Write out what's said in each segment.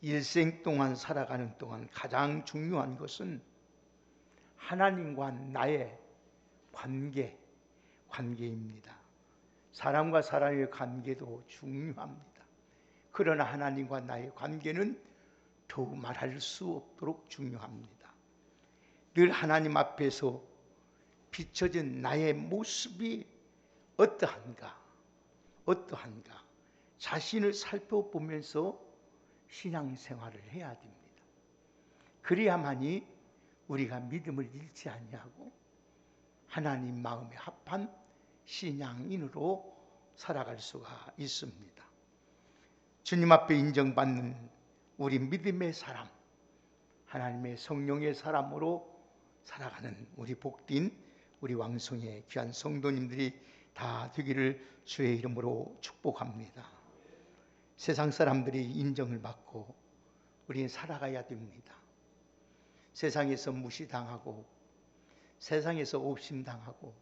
일생 동안 살아가는 동안 가장 중요한 것은 하나님과 나의 관계입니다. 사람과 사람의 관계도 중요합니다. 그러나 하나님과 나의 관계는 더욱 말할 수 없도록 중요합니다. 늘 하나님 앞에서 비춰진 나의 모습이 어떠한가 자신을 살펴보면서 신앙생활을 해야 됩니다. 그래야만이 우리가 믿음을 잃지 아니하고 하나님 마음에 합한 신앙인으로 살아갈 수가 있습니다. 주님 앞에 인정받는 우리 믿음의 사람, 하나님의 성령의 사람으로 살아가는 우리 복된 우리 왕성의 귀한 성도님들이 다 되기를 주의 이름으로 축복합니다. 세상 사람들이 인정을 받고 우리는 살아가야 됩니다. 세상에서 무시당하고 세상에서 옵심당하고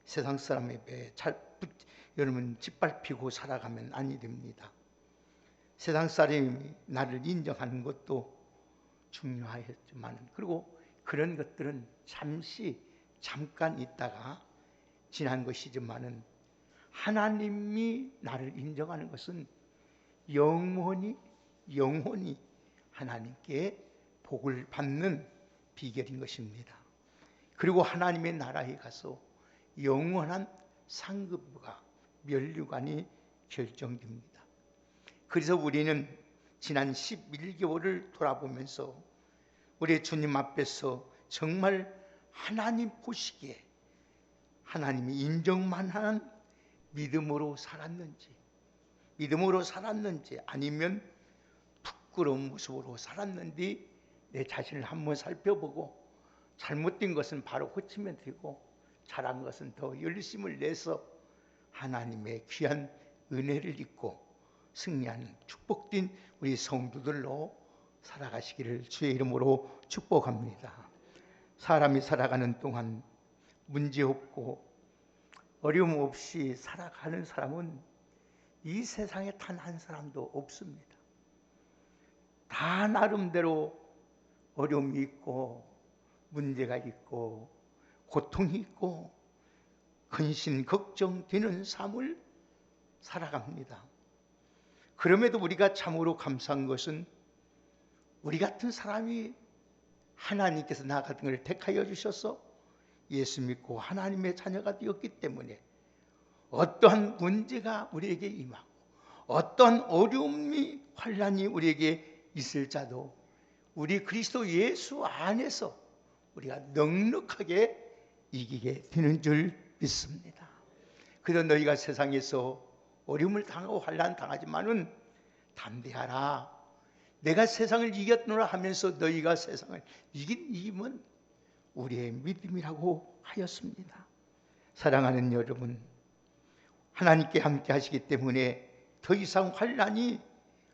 세상 사람에게 여러분 짓밟히고 살아가면 아니 됩니다. 세상 사람이 나를 인정하는 것도 중요하겠지만 그리고 그런 것들은 잠깐 있다가 지난 것이지만은 하나님이 나를 인정하는 것은 영원히 하나님께 복을 받는 비결인 것입니다. 그리고 하나님의 나라에 가서 영원한 상급과 면류관이 결정됩니다. 그래서 우리는 지난 11개월을 돌아보면서 우리 주님 앞에서 정말 하나님 보시기에 하나님이 인정만 하는 믿음으로 살았는지 아니면 부끄러운 모습으로 살았는지 내 자신을 한번 살펴보고 잘못된 것은 바로 고치면 되고 잘한 것은 더 열심을 내서 하나님의 귀한 은혜를 입고 승리하는 축복된 우리 성도들로 살아가시기를 주의 이름으로 축복합니다. 사람이 살아가는 동안 문제없고 어려움 없이 살아가는 사람은 이 세상에 단 한 사람도 없습니다. 다 나름대로 어려움이 있고 문제가 있고 고통이 있고 근심 걱정되는 삶을 살아갑니다. 그럼에도 우리가 참으로 감사한 것은 우리 같은 사람이 하나님께서 나 같은 걸 택하여 주셔서 예수 믿고 하나님의 자녀가 되었기 때문에 어떠한 문제가 우리에게 임하고 어떠한 어려움이 환난이 우리에게 있을지라도 우리 그리스도 예수 안에서 우리가 넉넉하게 이기게 되는 줄 믿습니다. 그래서 너희가 세상에서 어려움을 당하고 환난 당하지만은 담대하라. 내가 세상을 이겼노라 하면서 너희가 세상을 이긴 이임은 우리의 믿음이라고 하였습니다. 사랑하는 여러분, 하나님께 함께 하시기 때문에 더 이상 환난이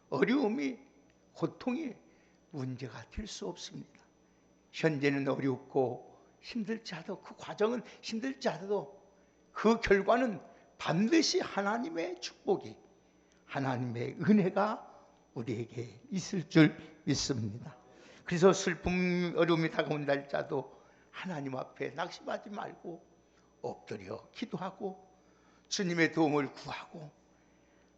어려움이 고통이 문제가 될 수 없습니다. 현재는 어렵고 힘들지 않아도 그 과정은 힘들지 않아도 그 결과는 반드시 하나님의 축복이 하나님의 은혜가 우리에게 있을 줄 믿습니다. 그래서 슬픔 어려움이 다가온다 할지라도 하나님 앞에 낙심하지 말고 엎드려 기도하고 주님의 도움을 구하고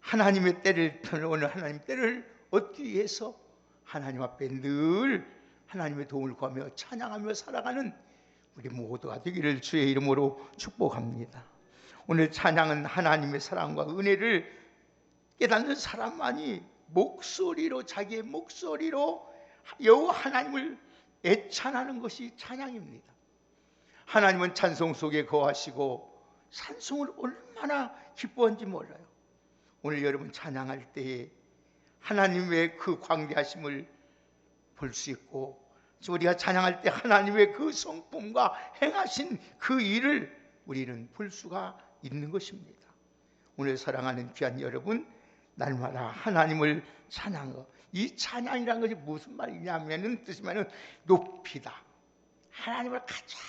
하나님의 때를 오늘 하나님 때를 얻기 위해서 하나님 앞에 늘 하나님의 도움을 구하며 찬양하며 살아가는 우리 모두가 되기를 주의 이름으로 축복합니다. 오늘 찬양은 하나님의 사랑과 은혜를 깨닫는 사람만이 목소리로 자기의 목소리로 여호와 하나님을 애찬하는 것이 찬양입니다. 하나님은 찬송 속에 거하시고 찬송을 얼마나 기뻐한지 몰라요. 오늘 여러분 찬양할 때에 하나님의 그 광대하심을 볼 수 있고 우리가 찬양할 때 하나님의 그 성품과 행하신 그 일을 우리는 볼 수가 있는 것입니다. 오늘 사랑하는 귀한 여러분, 날마다 하나님을 찬양하고, 이 찬양이라는 것이 무슨 말이냐면은 뜻이면은 높이다. 하나님을 가장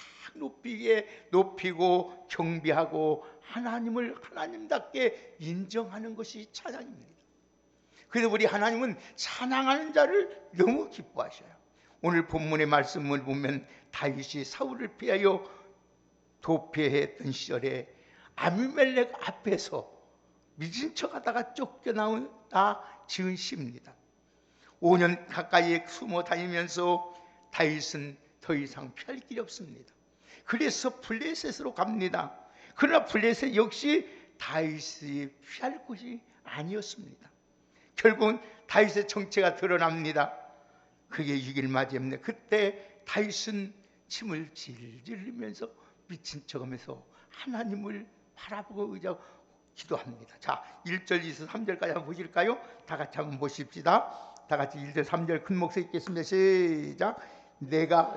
높이고 경배하고 하나님을 하나님답게 인정하는 것이 찬양입니다. 그래서 우리 하나님은 찬양하는 자를 너무 기뻐하셔요. 오늘 본문의 말씀을 보면 다윗이 사울을 피하여 도피했던 시절에 아비멜렉 앞에서 미친 척하다가 쫓겨나다 지은 시입니다. 5년 가까이 숨어 다니면서 다윗은 더 이상 피할 길이 없습니다. 그래서 블레셋으로 갑니다. 그러나 블레셋 역시 다윗이 피할 곳이 아니었습니다. 결국은 다윗의 정체가 드러납니다. 그게 6일 맞이입니다. 그때 다윗은 침을 질질 흘리면서 미친 척하면서 하나님을 바라보고 의지하고 기도합니다. 자, 1절, 2절, 3절까지 한번 보실까요? 다 같이 한번 보십시다. 다 같이 1절, 3절 큰 목소리 읽겠습니다. 시작. 내가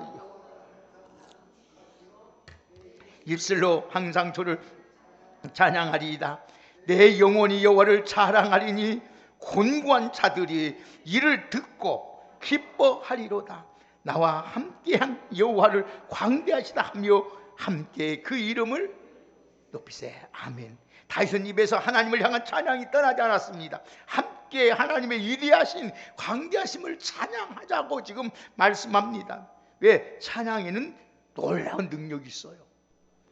입술로 항상 주를 찬양하리이다. 내 영혼이 여호와를 자랑하리니 곤고한 자들이 이를 듣고 기뻐하리로다. 나와 함께한 여호와를 광대하시다 하며 함께 그 이름을 높이세. 아멘. 다윗은 입에서 하나님을 향한 찬양이 떠나지 않았습니다. 함께 하나님의 위대하신 광대하심을 찬양하자고 지금 말씀합니다. 왜? 찬양에는 놀라운 능력이 있어요.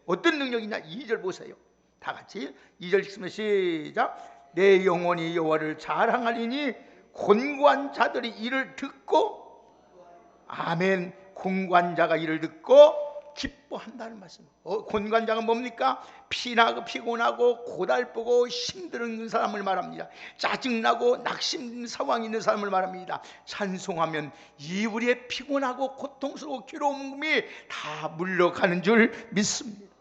어떤 능력이냐? 2절 보세요. 다 같이 2절 읽으면 시작. 내 영혼이 여호와를 자랑하리니 곤고한 자들이 이를 듣고, 아멘, 곤고한 자가 이를 듣고 기뻐한다는 말씀. 곤고한 자가 뭡니까? 피곤하고 고달프고 힘든 사람을 말합니다. 짜증나고 낙심 상황이 있는 사람을 말합니다. 찬송하면 이 우리의 피곤하고 고통스러워 괴로움이 다 물러가는 줄 믿습니다.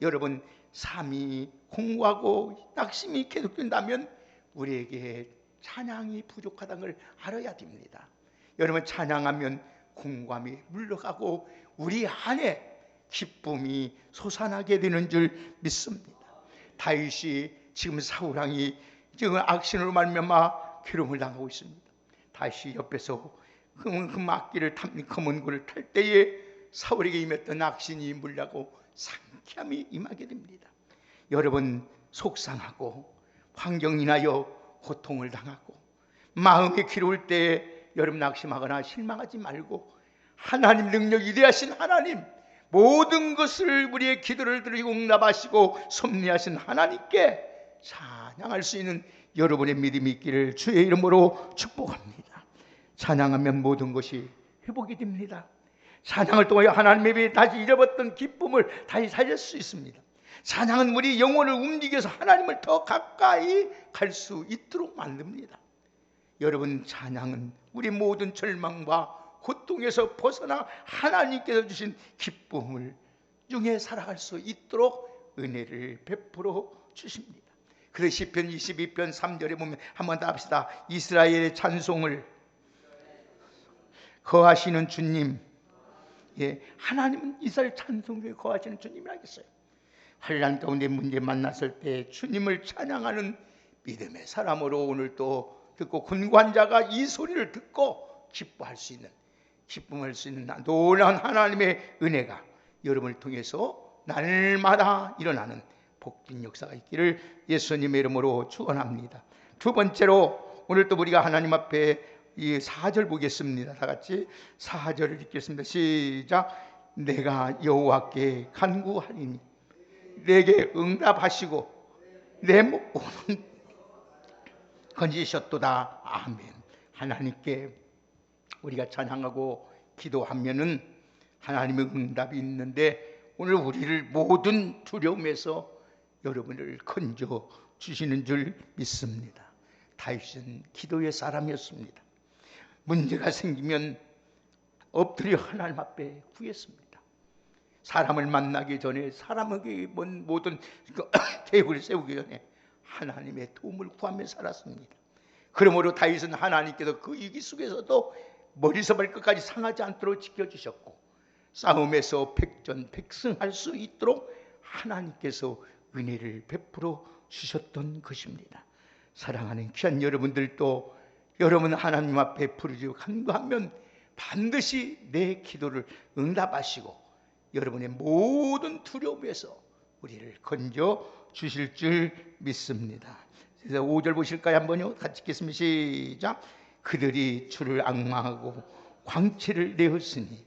여러분, 삶이 공고하고 낙심이 계속된다면 우리에게 찬양이 부족하다는 걸 알아야 됩니다. 여러분, 찬양하면 공고함이 물러가고 우리 안에 기쁨이 솟아나게 되는 줄 믿습니다. 다윗이 지금 사울왕이 지금 악신으로 말미암아 괴로움을 당하고 있습니다. 다윗이 옆에서 흠악기를 검은 굴을 탈 때에 사울에게 임했던 악신이 물려고 상쾌함이 임하게 됩니다. 여러분, 속상하고 환경 인하여 고통을 당하고 마음이 괴로울 때에 여러분 낙심하거나 실망하지 말고 하나님 능력 위대하신 하나님, 모든 것을 우리의 기도를 들으시고 응답하시고 섭리하신 하나님께 찬양할 수 있는 여러분의 믿음이 있기를 주의 이름으로 축복합니다. 찬양하면 모든 것이 회복이 됩니다. 찬양을 통하여 하나님의 다시 잃어버렸던 기쁨을 다시 살릴 수 있습니다. 찬양은 우리 영혼을 움직여서 하나님을 더 가까이 갈 수 있도록 만듭니다. 여러분, 찬양은 우리 모든 절망과 고통에서 벗어나 하나님께서 주신 기쁨을 중에 살아갈 수 있도록 은혜를 베풀어 주십니다. 그래서 시편 22편 3절에 보면 한번 더 합시다. 이스라엘의 찬송을 거하시는 주님. 예, 하나님은 이스라엘 찬송 중에 거하시는 주님이라겠어요. 환난 가운데 문제 만났을 때 주님을 찬양하는 믿음의 사람으로 오늘 또 듣고 곤고한 자가 이 소리를 듣고 기뻐할 수 있는, 기쁨할 수 있는 놀라운 하나님의 은혜가 여러분을 통해서 날마다 일어나는 복된 역사가 있기를 예수님의 이름으로 축원합니다. 두 번째로 오늘 또 우리가 하나님 앞에 이 4절 보겠습니다. 다 같이 4절을 읽겠습니다. 시작. 내가 여호와께 간구하리니 내게 응답하시고 내 목숨을 건지셨도다. 아멘. 하나님께 우리가 찬양하고 기도하면은 하나님의 응답이 있는데 오늘 우리를 모든 두려움에서 여러분을 건져 주시는 줄 믿습니다. 다윗은 기도의 사람이었습니다. 문제가 생기면 엎드려 하나님 앞에 구했습니다. 사람을 만나기 전에, 사람에게 모든 계획을 세우기 전에 하나님의 도움을 구하며 살았습니다. 그러므로 다윗은 하나님께서 그 위기 속에서도 머리서 발끝까지 상하지 않도록 지켜주셨고 싸움에서 백전백승할 수 있도록 하나님께서 은혜를 베풀어 주셨던 것입니다. 사랑하는 귀한 여러분들도 여러분 하나님 앞에 부르짖고 간구하면 반드시 내 기도를 응답하시고 여러분의 모든 두려움에서 우리를 건져 주실 줄 믿습니다. 그래서 5절 보실까요? 한번요. 같이 읽겠습니다. 시작. 그들이 주를 앙망하고 광채를 내었으니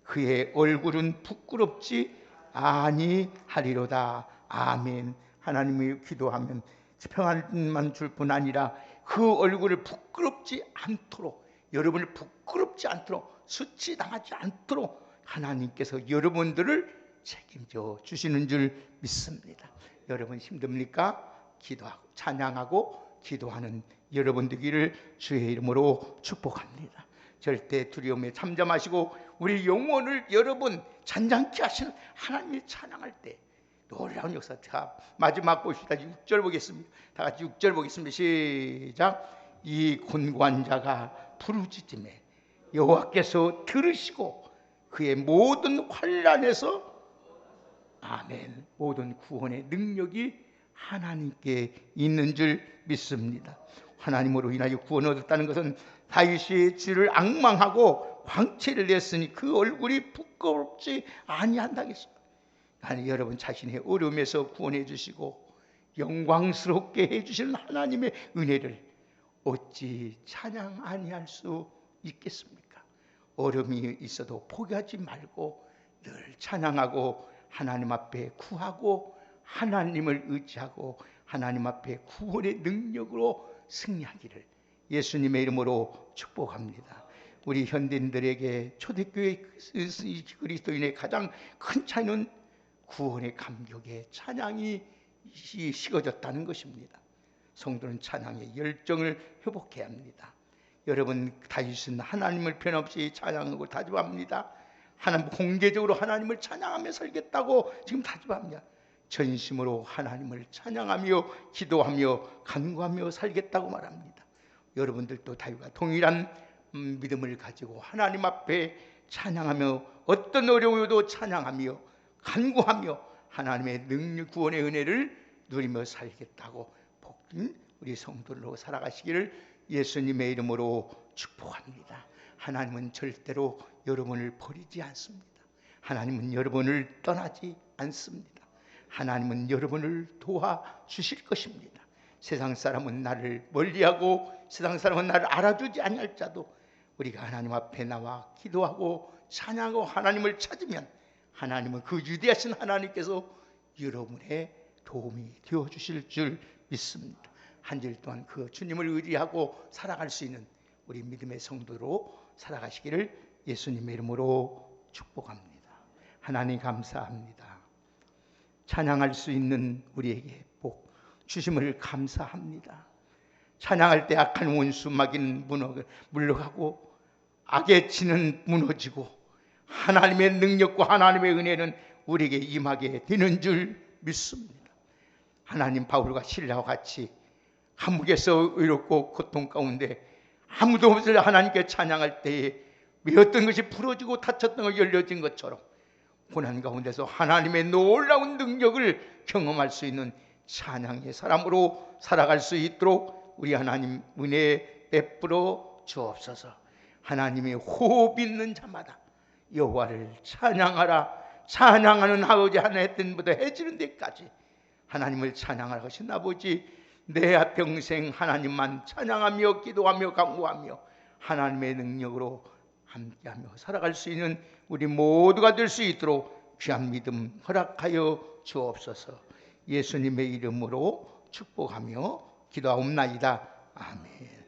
그의 얼굴은 부끄럽지 아니하리로다. 아멘. 하나님이 기도하면 평안만 줄 뿐 아니라 그 얼굴을 부끄럽지 않도록, 여러분을 부끄럽지 않도록, 수치당하지 않도록 하나님께서 여러분들을 책임져 주시는 줄 믿습니다. 여러분 힘듭니까? 기도하고 찬양하고 기도하는 여러분 되기를 주의 이름으로 축복합니다. 절대 두려움에 잠잠하시고 우리 영혼을 여러분 잔잔케 하시는 하나님을 찬양할 때 놀라운 역사. 자, 마지막 보시다 6절 보겠습니다. 다 같이 6절 보겠습니다. 시작. 이 곤고한 자가 부르짖음에 여호와께서 들으시고 그의 모든 환난에서 아멘. 모든 구원의 능력이 하나님께 있는 줄 믿습니다. 하나님으로 인하여 구원을 얻었다는 것은 다윗이 주를 앙망하고 광채를 냈으니 그 얼굴이 부끄럽지 아니한다겠어요. 하나님, 여러분 자신의 어려움에서 구원해 주시고 영광스럽게 해 주시는 하나님의 은혜를 어찌 찬양 아니할 수 있겠습니까? 어려움이 있어도 포기하지 말고 늘 찬양하고 하나님 앞에 구하고 하나님을 의지하고 하나님 앞에 구원의 능력으로 승리하기를 예수님의 이름으로 축복합니다. 우리 현대인들에게 초대교회 그리스도인의 가장 큰 차이는 구원의 감격에 찬양이 식어졌다는 것입니다. 성도는 찬양의 열정을 회복해야 합니다. 여러분, 다윗은 하나님을 변함없이 찬양하고 다짐합니다. 하나님, 공개적으로 하나님을 찬양하며 살겠다고 지금 다짐합니다. 전심으로 하나님을 찬양하며 기도하며 간구하며 살겠다고 말합니다. 여러분들도 다윗과 동일한 믿음을 가지고 하나님 앞에 찬양하며 어떤 어려움에도 찬양하며 간구하며 하나님의 능력 구원의 은혜를 누리며 살겠다고 복된 우리 성도로 살아가시기를 예수님의 이름으로 축복합니다. 하나님은 절대로 여러분을 버리지 않습니다. 하나님은 여러분을 떠나지 않습니다. 하나님은 여러분을 도와주실 것입니다. 세상 사람은 나를 멀리하고 세상 사람은 나를 알아주지 아니할자도 우리가 하나님 앞에 나와 기도하고 찬양하고 하나님을 찾으면 하나님은 그 위대하신 하나님께서 여러분의 도움이 되어주실 줄 믿습니다. 한 주일 동안 그 주님을 의지하고 살아갈 수 있는 우리 믿음의 성도로 살아가시기를 예수님의 이름으로 축복합니다. 하나님 감사합니다. 찬양할 수 있는 우리에게 복 주심을 감사합니다. 찬양할 때 악한 원수 마귀는 물러가고 악의 진은 무너지고 하나님의 능력과 하나님의 은혜는 우리에게 임하게 되는 줄 믿습니다. 하나님, 바울과 실라와 같이 감옥에서 의롭고 고통 가운데 아무도 없을 하나님께 찬양할 때에 메었던 것이 풀어지고 닫혔던 것이 열려진 것처럼 고난 가운데서 하나님의 놀라운 능력을 경험할 수 있는 찬양의 사람으로 살아갈 수 있도록 우리 하나님 은혜 베풀어 주옵소서. 하나님의 호흡 있는 자마다 여호와를 찬양하라. 찬양하는 아버지, 하나님 때부터 해지는 데까지 하나님을 찬양하라 하신 아버지, 내 평생 하나님만 찬양하며 기도하며 간구하며 하나님의 능력으로 함께하며 살아갈 수 있는 우리 모두가 될 수 있도록 귀한 믿음 허락하여 주옵소서. 예수님의 이름으로 축복하며 기도하옵나이다. 아멘.